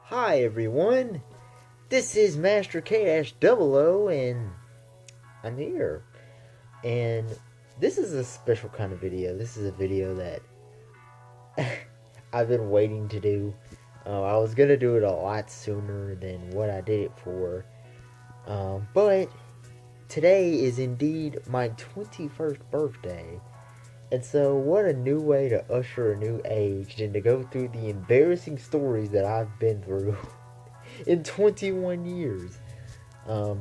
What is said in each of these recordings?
Hi everyone, this is Master K-00 and I'm here. And this is a special kind of video. This is a video that I've been waiting to do. I was going to do it a lot sooner than what I did it for. But today is indeed my 21st birthday. And so what a new way to usher a new age than to go through the embarrassing stories that I've been through in 21 years. I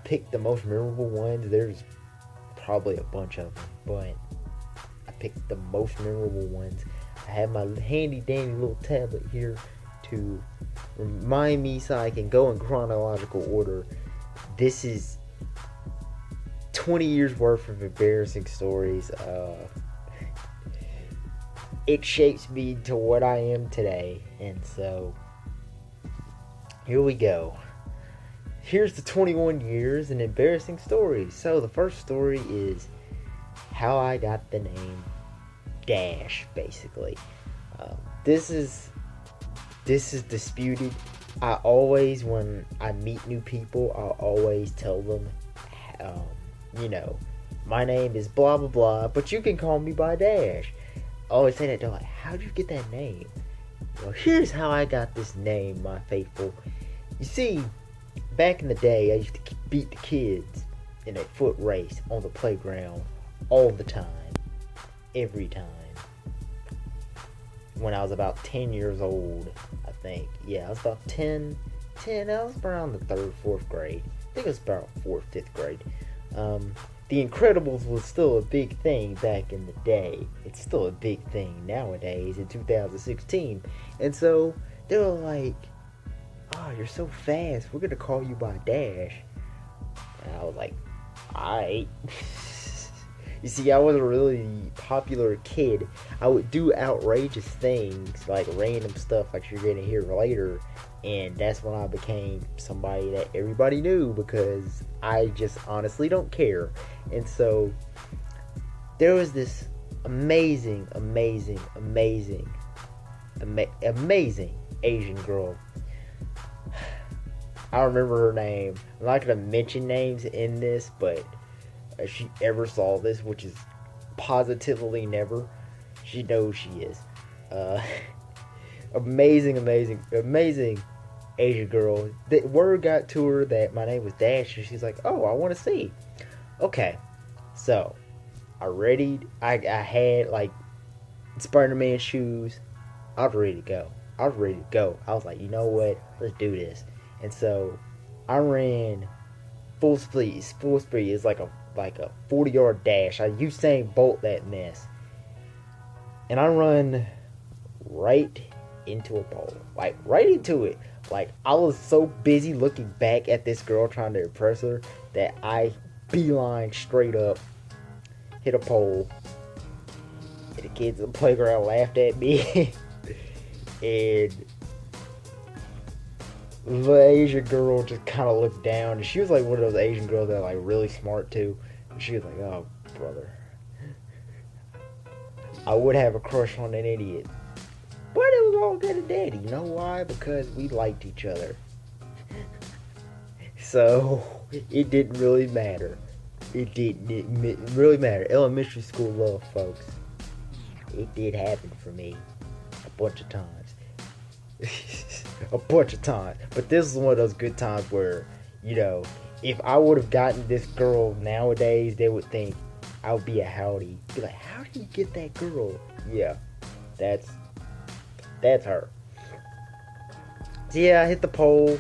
picked the most memorable ones. There's probably a bunch of them, but I picked the most memorable ones. I have my handy dandy little tablet here to remind me so I can go in chronological order. This is 20 years worth of embarrassing stories. It shapes me to what I am today, and so here we go. Here's the 21 years and embarrassing stories. So the first story is how I got the name Dash. Basically, this is disputed. I always, when I meet new people, I'll always tell them, my name is blah blah blah, but you can call me by Dash. I always say that. They're like, how'd you get that name? Well, here's how I got this name, my faithful. You see, back in the day, I used to beat the kids in a foot race on the playground all the time, every time. When I was about 10 years old, I think. Yeah, I was about 10, I was around the 3rd, 4th grade. I think it was about 4th, 5th grade. The Incredibles was still a big thing back in the day. It's still a big thing nowadays in 2016. And so they were like, oh, you're so fast, we're gonna call you by Dash. And I was like, alright. You see, I was a really popular kid. I would do outrageous things, like random stuff like you're gonna hear later. And that's when I became somebody that everybody knew, because I just honestly don't care. And so there was this amazing Asian girl. I remember her name. I'm not going to mention names in this, but if she ever saw this, which is positively never, she knows she is. Amazing Asian girl. The word got to her that my name was Dash, and she's like, oh, I want to see. Okay, so I had like Spider-Man shoes. I was ready to go. I was like, you know what? Let's do this. And so I ran full speed. It's like a 40-yard dash. I Usain Bolt that mess, and I run right into a pole, like right into it. Like, I was so busy looking back at this girl trying to impress her that I beeline straight up, hit a pole, and the kids in the playground laughed at me. And the Asian girl just kind of looked down, and she was like one of those Asian girls that are like really smart too. And she was like, oh brother, I would have a crush on an idiot. But it was all good and dandy. You know why? Because we liked each other. So it didn't really matter. It didn't really matter. Elementary school love, folks. It did happen for me a bunch of times. But this is one of those good times where, if I would have gotten this girl nowadays, they would think I would be a howdy. Be like, how do you get that girl? Yeah, that's her. So yeah, I hit the pole.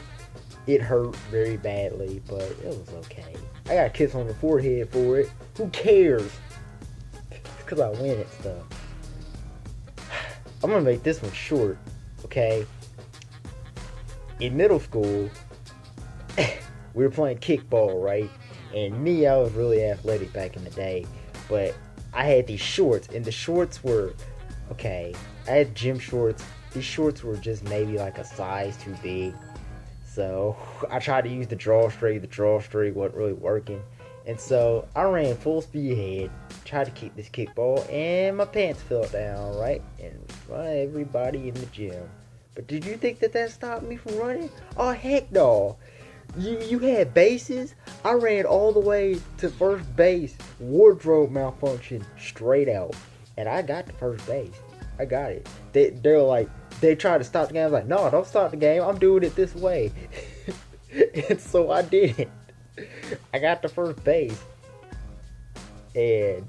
It hurt very badly, but it was okay. I got a kiss on the forehead for it. Who cares? It's because I win at stuff. I'm gonna make this one short, okay? In middle school, we were playing kickball, right? And me, I was really athletic back in the day, but I had these shorts, and the shorts were, okay, I had gym shorts. These shorts were just maybe like a size too big. So I tried to use the drawstring. The drawstring wasn't really working. And so I ran full speed ahead, tried to kick this kickball, and my pants fell down, right? In front of everybody in the gym. But did you think that stopped me from running? Oh, heck no. You had bases. I ran all the way to first base. Wardrobe malfunction straight out. And I got to first base. I got it. They're like, they tried to stop the game. I was like, no, don't stop the game. I'm doing it this way. And so I did it. I got to first base. And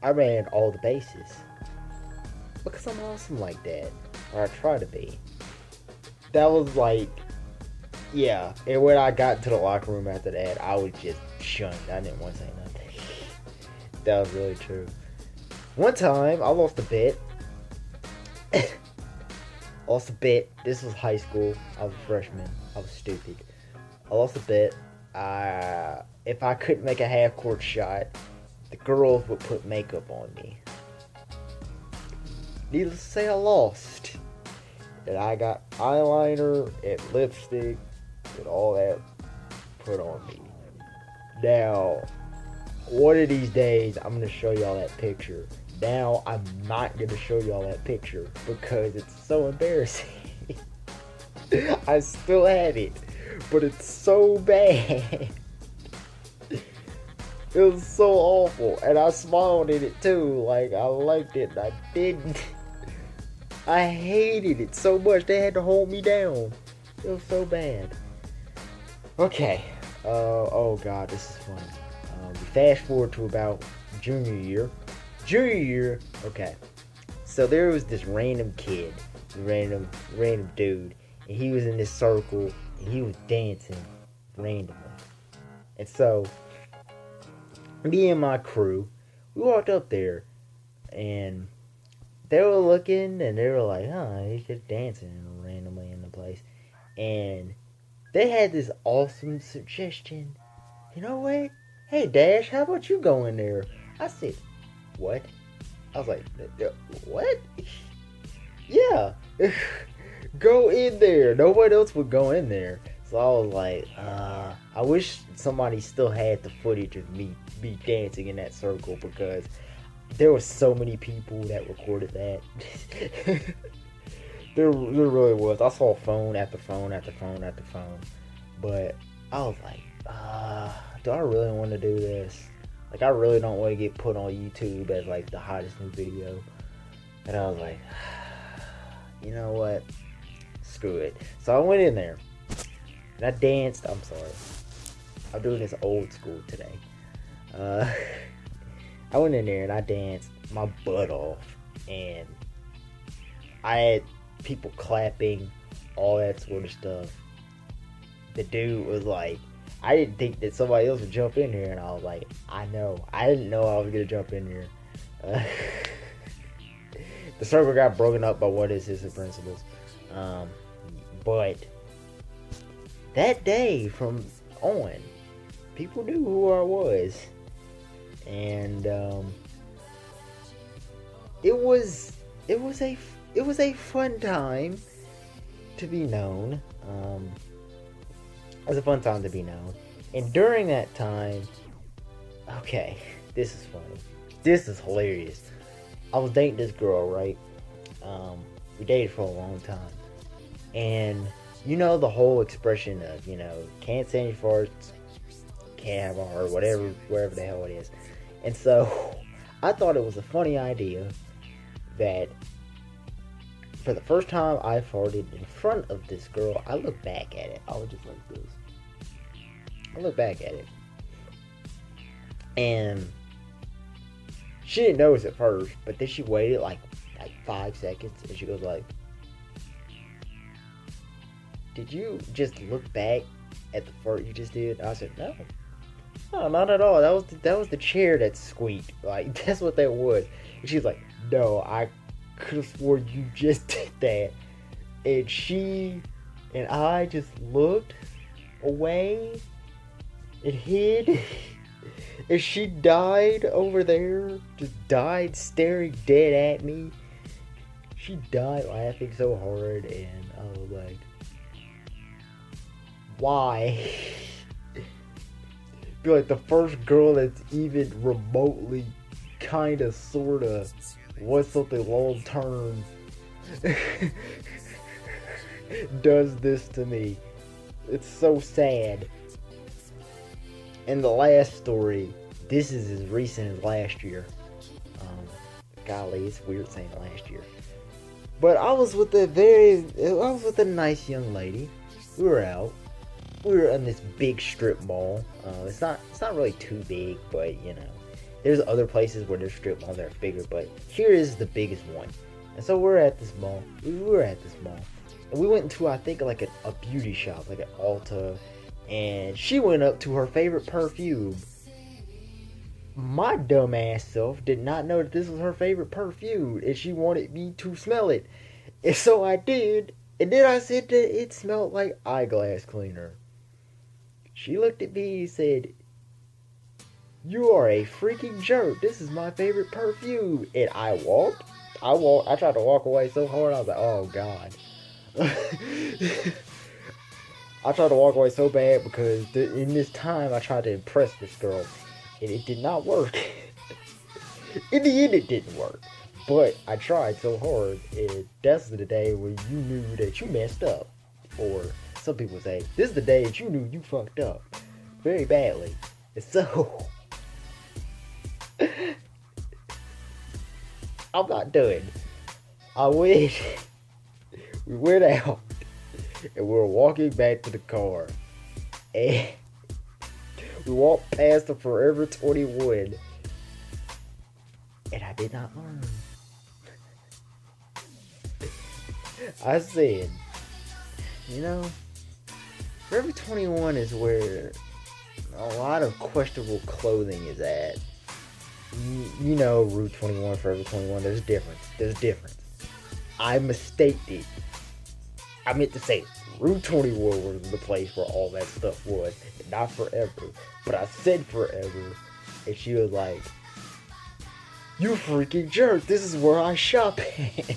I ran all the bases. Because I'm awesome like that. Or I try to be. That was like, yeah. And when I got into the locker room after that, I was just shunned. I didn't want to say nothing. That was really true. One time, I lost a bet. Lost a bet. This was high school. I was a freshman. I was stupid. I lost a bet. If I couldn't make a half-court shot, the girls would put makeup on me. Needless to say, I lost. And I got eyeliner and lipstick and all that put on me. Now, one of these days, I'm going to show y'all that picture. Now, I'm not going to show y'all that picture because it's so embarrassing. I still have it, but it's so bad. It was so awful, and I smiled at it too. Like, I liked it, and I didn't. I hated it so much, they had to hold me down. It was so bad. Okay. Oh god, this is funny. We fast forward to about junior year. Junior year, okay. So there was this random kid, random dude, and he was in this circle, and he was dancing randomly. And so, me and my crew, we walked up there, and they were looking, and they were like, huh, he's just dancing randomly in the place. And they had this awesome suggestion. You know what? Hey, Dash, how about you go in there? I said, what? I was like, what? Yeah. Go in there. Nobody else would go in there. So I was like, I wish somebody still had the footage of me dancing in that circle, because there were so many people that recorded that. there really was. I saw phone after phone after phone after phone. But I was like, do I really want to do this? Like, I really don't want to get put on YouTube as like the hottest new video. And I was like, you know what? Screw it. So I went in there. And I danced. I'm sorry. I'm doing this old school today. I went in there and I danced my butt off. And I had people clapping, all that sort of stuff. The dude was like, I didn't think that somebody else would jump in here. And I was like, I know. I didn't know I was going to jump in here. The circle got broken up by one of his assistant principals. But that day from on, people knew who I was. And it was a fun time to be known. It was a fun time to be known. And during that time, okay, this is funny. This is hilarious. I was dating this girl, right? We dated for a long time. And you know the whole expression of, you know, can't say any farts, can't have a heart, whatever, wherever the hell it is. And so, I thought it was a funny idea that for the first time I farted in front of this girl, I looked back at it. I was just like this. I looked back at it. And she didn't notice at first, but then she waited like 5 seconds, and she goes like, did you just look back at the fart you just did? I said, no, not at all. That was the chair that squeaked. Like, that's what that was. And she's like, no, I could have sworn you just did that. And she and I just looked away and hid. And she died over there. Just died staring dead at me. She died laughing so hard, and I was like, why? Be like the first girl that's even remotely kinda sorta wants something long term does this to me. It's so sad. And the last story, this is as recent as last year. Golly, it's weird saying last year. But I was with a nice young lady. We were out. We were in this big strip mall. It's not really too big, but you know, there's other places where there's strip malls that are bigger, but here is the biggest one. And so we're at this mall. And we went into, I think, like a beauty shop, like an Ulta, and she went up to her favorite perfume. My dumbass self did not know that this was her favorite perfume, and she wanted me to smell it. And so I did, and then I said that it smelled like eyeglass cleaner. She looked at me and said, "You are a freaking jerk. This is my favorite perfume." And I tried to walk away so hard, I was like, oh God. I tried to walk away so bad because in this time I tried to impress this girl. And it did not work. In the end, it didn't work. But I tried so hard, and that's the day when you knew that you messed up. Or some people say, this is the day that you knew you fucked up very badly. And so, I'm not done. We went out, and we were walking back to the car. And we walked past the Forever 21, and I did not learn. I said, you know, Forever 21 is where a lot of questionable clothing is at. You know, Route 21, Forever 21, there's difference. I mistaked it. I meant to say Route 21 was the place where all that stuff was, and not Forever. But I said Forever, and she was like, "You freaking jerk, this is where I shop at."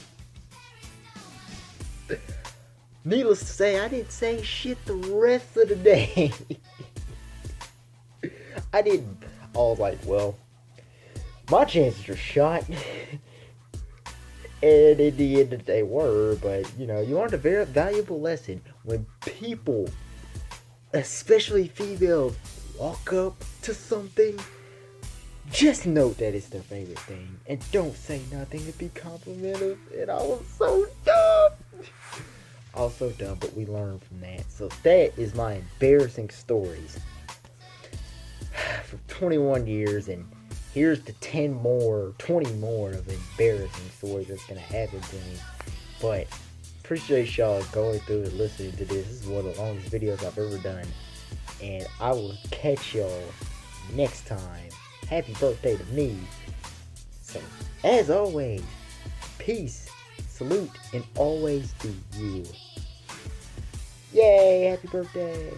Needless to say, I didn't say shit the rest of the day. I didn't. I was like, well, my chances are shot. And in the end, they were. But, you know, you learned a very valuable lesson. When people, especially females, walk up to something, just note that it's their favorite thing. And don't say nothing to be complimented. And I was so dumb. But we learned from that. So that is my embarrassing stories for 21 years, and here's the 20 more of embarrassing stories that's gonna happen to me. But appreciate y'all going through and listening to this. This is one of the longest videos I've ever done, and I will catch y'all next time. Happy birthday to me. So as always, peace, salute, and always do you. Yay, happy birthday.